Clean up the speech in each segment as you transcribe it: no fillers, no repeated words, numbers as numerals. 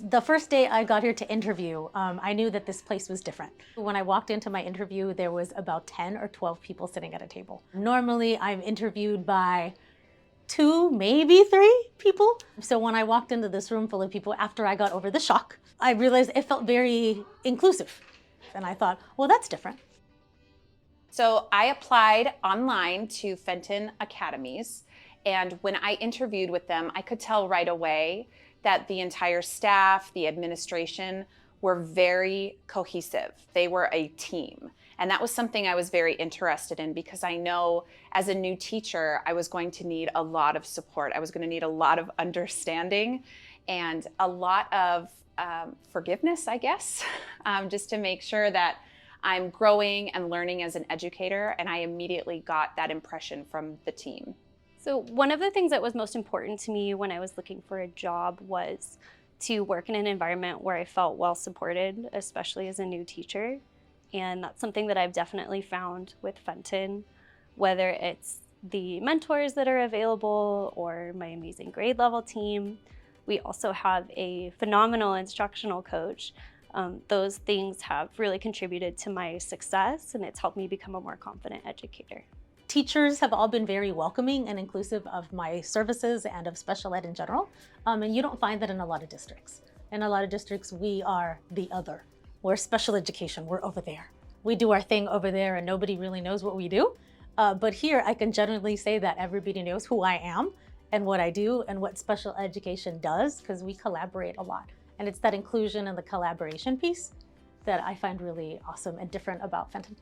The first day I got here to interview, I knew that this place was different. When I walked into my interview, there was about 10 or 12 people sitting at a table. Normally, I'm interviewed by 2, maybe 3 people. So when I walked into this room full of people, after I got over the shock, I realized it felt very inclusive. And I thought, well, that's different. So I applied online to Fenton Academies, and when I interviewed with them, I could tell right away that the entire staff, the administration, were very cohesive. They were a team. And that was something I was very interested in because I know as a new teacher, I was going to need a lot of support. I was going to need a lot of understanding and a lot of forgiveness, I guess, just to make sure that I'm growing and learning as an educator, and I immediately got that impression from the team. So one of the things that was most important to me when I was looking for a job was to work in an environment where I felt well supported, especially as a new teacher. And that's something that I've definitely found with Fenton, whether it's the mentors that are available or my amazing grade level team. We also have a phenomenal instructional coach. Those things have really contributed to my success, and it's helped me become a more confident educator. Teachers have all been very welcoming and inclusive of my services and of special ed in general. And you don't find that in a lot of districts. In a lot of districts, we are the other. We're special education, we're over there. We do our thing over there and nobody really knows what we do. But here I can generally say that everybody knows who I am and what I do and what special education does, because we collaborate a lot. And it's that inclusion and the collaboration piece that I find really awesome and different about Fenton.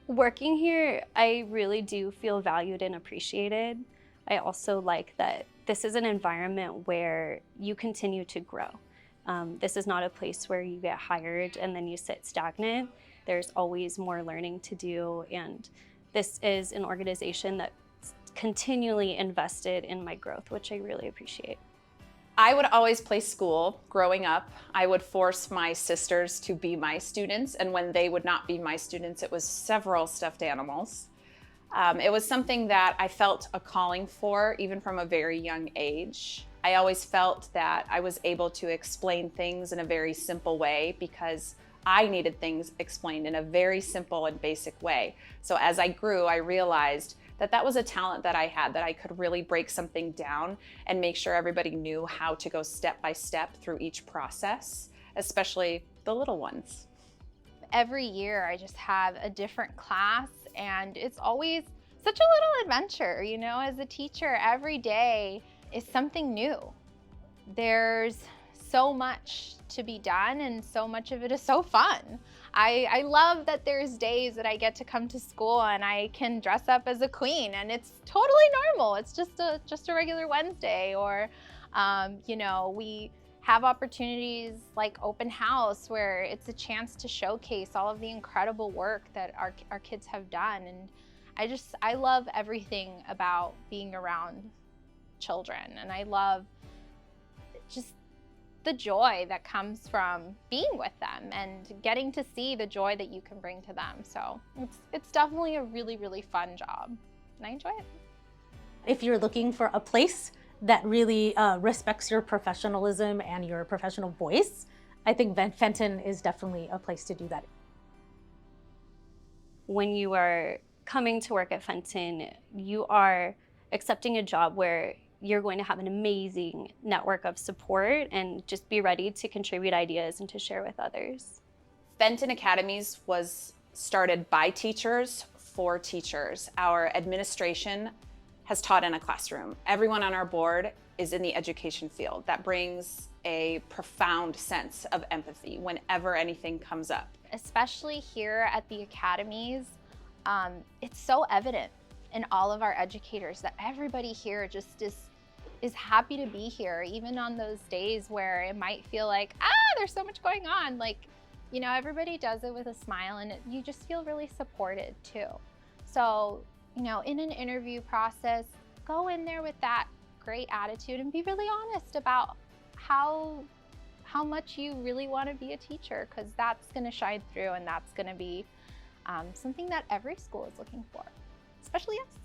Working here, I really do feel valued and appreciated. I also like that this is an environment where you continue to grow. This is not a place where you get hired and then you sit stagnant. There's always more learning to do, and this is an organization that's continually invested in my growth, which I really appreciate. I would always play school growing up. I would force my sisters to be my students, and when they would not be my students, it was several stuffed animals. It was something that I felt a calling for, even from a very young age. I always felt that I was able to explain things in a very simple way because I needed things explained in a very simple and basic way. So as I grew, I realized that that was a talent that I had, that I could really break something down and make sure everybody knew how to go step by step through each process, especially the little ones. Every year I just have a different class, and it's always such a little adventure, you know, as a teacher. Every day is something new. There's so much to be done, and so much of it is so fun. I love that there's days that I get to come to school and I can dress up as a queen, and it's totally normal. It's just a regular Wednesday. Or, you know, we have opportunities like open house where it's a chance to showcase all of the incredible work that our kids have done. And I love everything about being around children, and I love just the joy that comes from being with them and getting to see the joy that you can bring to them. So it's definitely a really, really fun job, and I enjoy it. If you're looking for a place that really respects your professionalism and your professional voice, I think Fenton is definitely a place to do that. When you are coming to work at Fenton, you are accepting a job where you're going to have an amazing network of support and just be ready to contribute ideas and to share with others. Fenton Academies was started by teachers for teachers. Our administration has taught in a classroom. Everyone on our board is in the education field. That brings a profound sense of empathy whenever anything comes up. Especially here at the Academies, it's so evident in all of our educators that everybody here just is happy to be here, even on those days where it might feel like, there's so much going on. Like, you know, everybody does it with a smile, and you just feel really supported too. So, you know, in an interview process, go in there with that great attitude and be really honest about how much you really want to be a teacher, because that's going to shine through, and that's going to be something that every school is looking for, especially us.